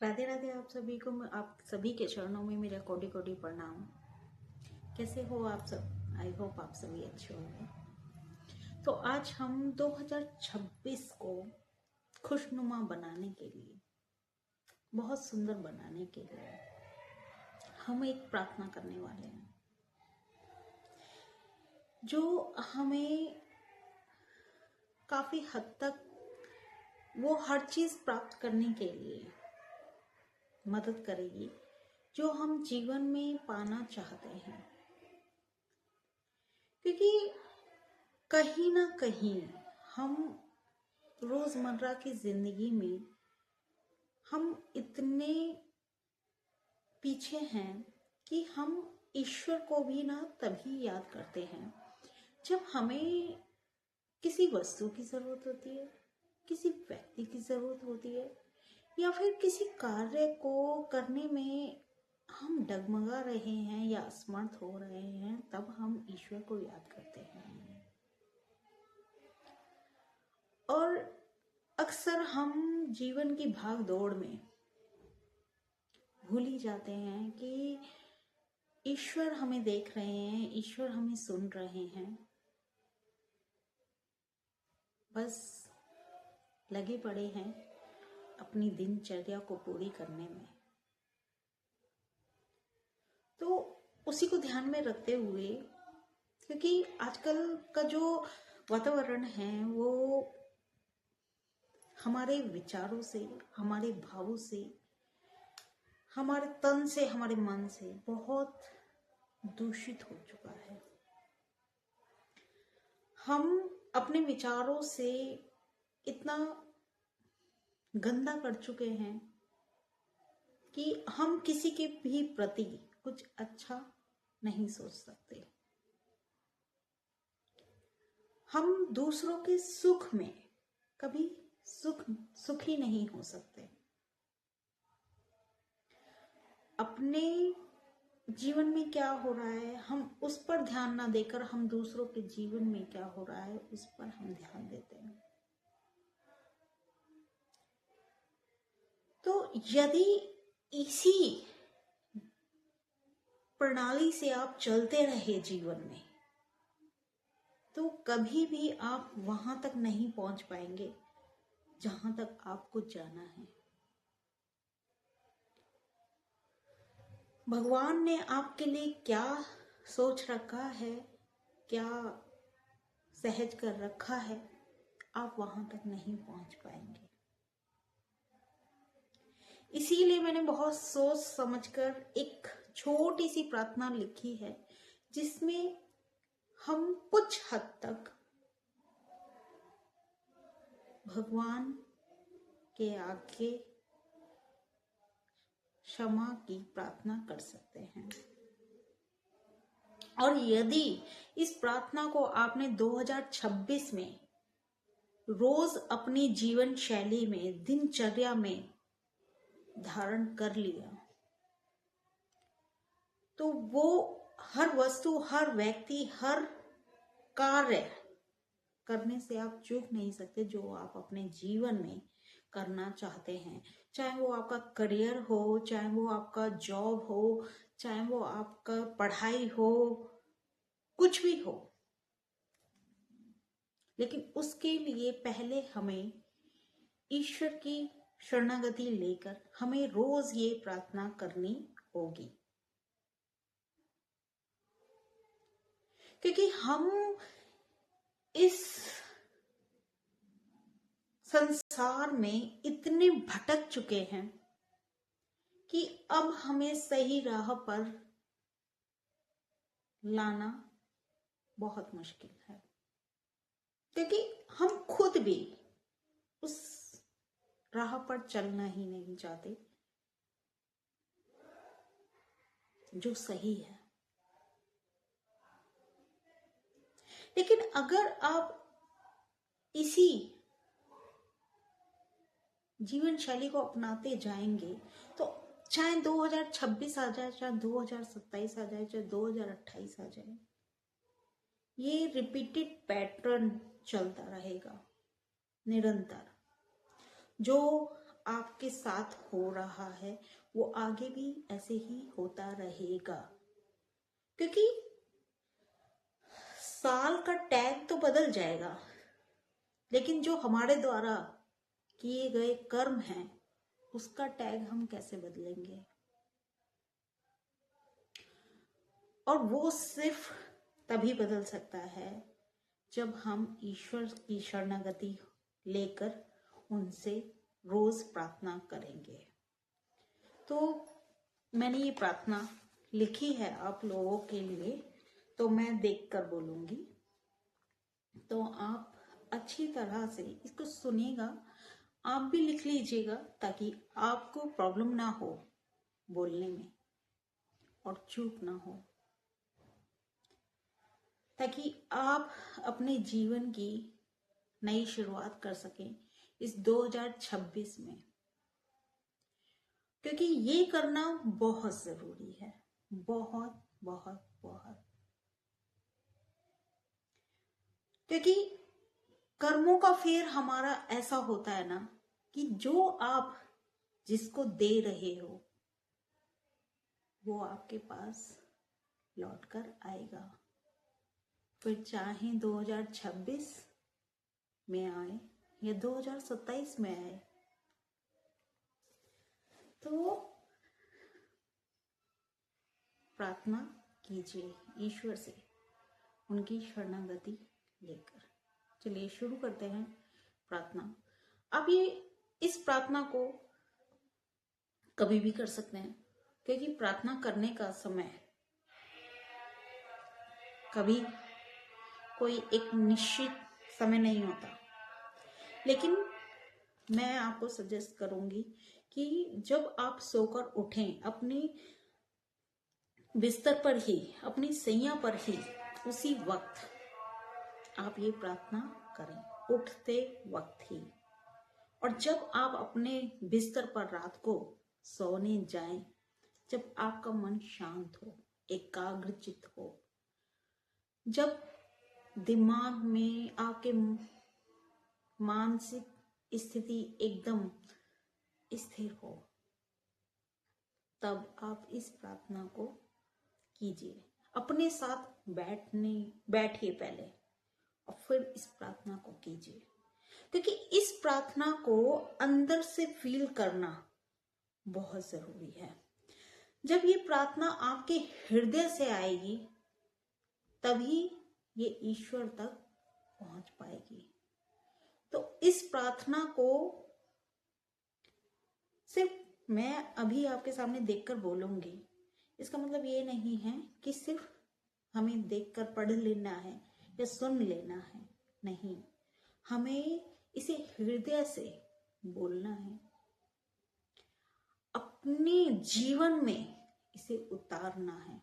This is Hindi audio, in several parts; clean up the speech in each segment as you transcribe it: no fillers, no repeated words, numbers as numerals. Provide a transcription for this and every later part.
राधे राधे। आप सभी को आप सभी के चरणों में मेरा कोटि कोटि प्रणाम। कैसे हो आप सब? आई होप आप सभी अच्छे होंगे। तो आज हम 2026 को खुशनुमा बनाने के लिए, बहुत सुंदर बनाने के लिए हम एक प्रार्थना करने वाले हैं जो हमें काफी हद तक वो हर चीज प्राप्त करने के लिए मदद करेगी जो हम जीवन में पाना चाहते हैं। क्योंकि कहीं ना कहीं हम रोजमर्रा की जिंदगी में हम इतने पीछे हैं कि हम ईश्वर को भी ना तभी याद करते हैं जब हमें किसी वस्तु की जरूरत होती है, किसी व्यक्ति की जरूरत होती है, या फिर किसी कार्य को करने में हम डगमगा रहे हैं या असमर्थ हो रहे हैं, तब हम ईश्वर को याद करते हैं। और अक्सर हम जीवन की भाग दौड़ में भूल ही जाते हैं कि ईश्वर हमें देख रहे हैं, ईश्वर हमें सुन रहे हैं। बस लगे पड़े हैं अपनी दिनचर्या को पूरी करने में। तो उसी को ध्यान में रखते हुए, क्योंकि आजकल का जो वातावरण है वो हमारे विचारों से, हमारे भावों से, हमारे तन से, हमारे मन से बहुत दूषित हो चुका है। हम अपने विचारों से इतना गंदा कर चुके हैं कि हम किसी के भी प्रति कुछ अच्छा नहीं सोच सकते। हम दूसरों के सुख में कभी सुखी नहीं हो सकते। अपने जीवन में क्या हो रहा है हम उस पर ध्यान ना देकर हम दूसरों के जीवन में क्या हो रहा है उस पर हम ध्यान देते हैं। तो यदि इसी प्रणाली से आप चलते रहे जीवन में, तो कभी भी आप वहां तक नहीं पहुंच पाएंगे जहां तक आपको जाना है। भगवान ने आपके लिए क्या सोच रखा है, क्या सहज कर रखा है, आप वहां तक नहीं पहुंच पाएंगे। इसीलिए मैंने बहुत सोच समझकर एक छोटी सी प्रार्थना लिखी है जिसमें हम कुछ हद तक भगवान के आगे क्षमा की प्रार्थना कर सकते हैं। और यदि इस प्रार्थना को आपने 2026 में रोज अपनी जीवन शैली में, दिनचर्या में धारण कर लिया, तो वो हर वस्तु, हर व्यक्ति, हर कार्य करने से आप चूक नहीं सकते जो आप अपने जीवन में करना चाहते हैं। चाहे वो आपका करियर हो, चाहे वो आपका जॉब हो, चाहे वो आपका पढ़ाई हो, कुछ भी हो, लेकिन उसके लिए पहले हमें ईश्वर की शरणागति लेकर हमें रोज ये प्रार्थना करनी होगी। क्योंकि हम इस संसार में इतने भटक चुके हैं कि अब हमें सही राह पर लाना बहुत मुश्किल है। क्योंकि हम खुद भी उस राह पर चलना ही नहीं चाहते जो सही है। लेकिन अगर आप इसी जीवन शैली को अपनाते जाएंगे तो चाहे 2026 आ जाए, चाहे 2027 आ जाए, चाहे 2028 आ जाए, ये रिपीटेड पैटर्न चलता रहेगा निरंतर। जो आपके साथ हो रहा है वो आगे भी ऐसे ही होता रहेगा, क्योंकि साल का टैग तो बदल जाएगा, लेकिन जो हमारे द्वारा किए गए कर्म हैं उसका टैग हम कैसे बदलेंगे। और वो सिर्फ तभी बदल सकता है जब हम ईश्वर की शरणागति लेकर उनसे रोज प्रार्थना करेंगे। तो मैंने ये प्रार्थना लिखी है आप लोगों के लिए, तो मैं देखकर बोलूंगी, तो आप अच्छी तरह से इसको सुनिएगा, आप भी लिख लीजिएगा ताकि आपको प्रॉब्लम ना हो बोलने में और चूक ना हो, ताकि आप अपने जीवन की नई शुरुआत कर सकें इस 2026 में, क्योंकि ये करना बहुत जरूरी है, बहुत बहुत बहुत। क्योंकि कर्मों का फेर हमारा ऐसा होता है ना कि जो आप जिसको दे रहे हो वो आपके पास लौट कर आएगा, फिर चाहे 2026 में आए या 2027 में आए। तो प्रार्थना कीजिए ईश्वर से उनकी शरणागति लेकर। चलिए शुरू करते हैं प्रार्थना। आप ये इस प्रार्थना को कभी भी कर सकते हैं, क्योंकि प्रार्थना करने का समय कभी कोई एक निश्चित समय नहीं होता, लेकिन मैं आपको सजेस्ट करूंगी कि जब आप सोकर उठें अपनी बिस्तर पर ही, अपनी सैया पर ही, उसी वक्त आप ये प्रार्थना करें, उठते वक्त ही। और जब आप अपने बिस्तर पर रात को सोने जाएं, जब आपका मन शांत हो, एकाग्रचित हो, जब दिमाग में आपके मानसिक स्थिति एकदम स्थिर हो, तब आप इस प्रार्थना को कीजिए। अपने साथ बैठिए पहले और फिर इस प्रार्थना को कीजिए, क्योंकि इस प्रार्थना को अंदर से फील करना बहुत जरूरी है। जब ये प्रार्थना आपके हृदय से आएगी तभी ये ईश्वर तक पहुंच पाएगी। तो इस प्रार्थना को सिर्फ मैं अभी आपके सामने देखकर बोलूंगी, इसका मतलब ये नहीं है कि सिर्फ हमें देखकर पढ़ लेना है या सुन लेना है, नहीं, हमें इसे हृदय से बोलना है, अपने जीवन में इसे उतारना है,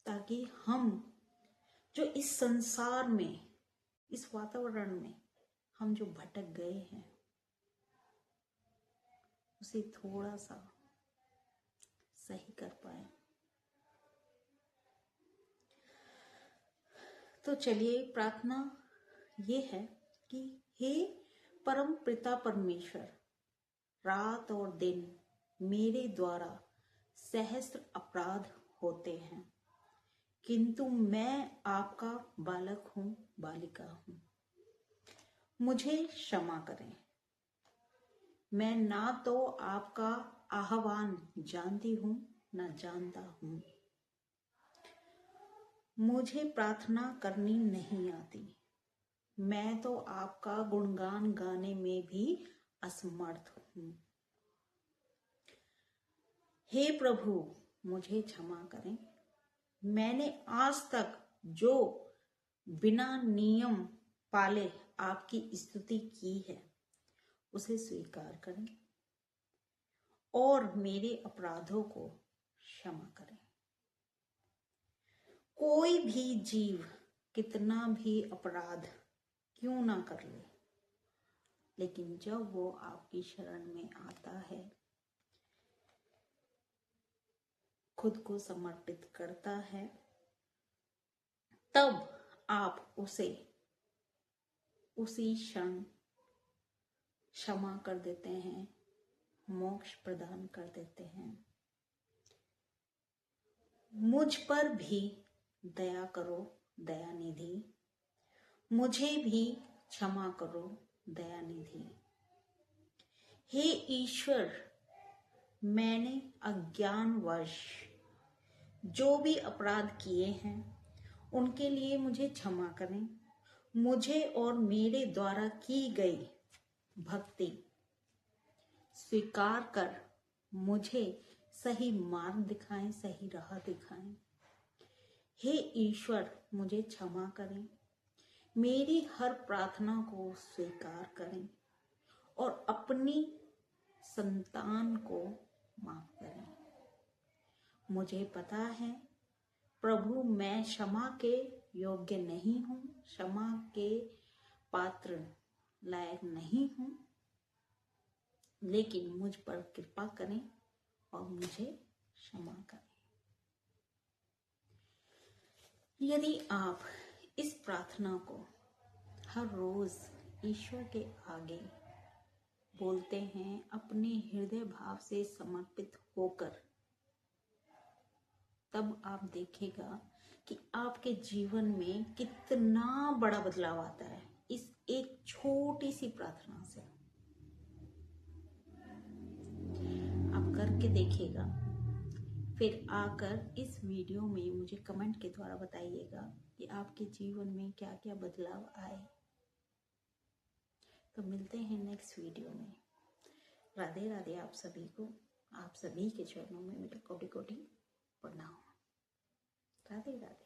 ताकि हम जो इस संसार में, इस वातावरण में हम जो भटक गए हैं उसे थोड़ा सा सही कर पाए। तो चलिए प्रार्थना ये है कि हे परम पिता परमेश्वर, रात और दिन मेरे द्वारा सहस्त्र अपराध होते हैं, किंतु मैं आपका बालक हूं, बालिका हूं, मुझे क्षमा करें। मैं ना तो आपका आह्वान जानती हूं ना जानता हूं, मुझे प्रार्थना करनी नहीं आती, मैं तो आपका गुणगान गाने में भी असमर्थ हूं। हे प्रभु मुझे क्षमा करें, मैंने आज तक जो बिना नियम पाले आपकी स्तुति की है उसे स्वीकार करें और मेरे अपराधों को क्षमा करें। कोई भी जीव कितना भी अपराध क्यों ना कर ले, लेकिन जब वो आपकी शरण में आता है, खुद को समर्पित करता है, तब आप उसे उसी क्षण क्षमा कर देते हैं, मोक्ष प्रदान कर देते हैं। मुझ पर भी दया करो दयानिधि, मुझे भी क्षमा करो दयानिधि। हे ईश्वर, मैंने अज्ञानवश जो भी अपराध किए हैं उनके लिए मुझे क्षमा करें। मुझे और मेरे द्वारा की गई भक्ति स्वीकार कर मुझे सही मार्ग दिखाएं, सही राह दिखाएं। हे ईश्वर, मुझे क्षमा करें, मेरी हर प्रार्थना को स्वीकार करें और अपनी संतान को माफ करें। मुझे पता है प्रभु, मैं क्षमा के योग्य नहीं हूँ, क्षमा के पात्र लायक नहीं हूँ, लेकिन मुझ पर कृपा करें और मुझे क्षमा करें। यदि आप इस प्रार्थना को हर रोज ईश्वर के आगे बोलते हैं, अपने हृदय भाव से समर्पित होकर, तब आप देखिएगा कि आपके जीवन में कितना बड़ा बदलाव आता है इस एक छोटी सी प्रार्थना से। आप करके देखिएगा, फिर आकर इस वीडियो में मुझे कमेंट के द्वारा बताइएगा कि आपके जीवन में क्या क्या बदलाव आए। तो मिलते हैं नेक्स्ट वीडियो में। राधे राधे आप सभी को। आप सभी के चरणों में मेरे कोटि कोटि प्रणाम। राधे राधे।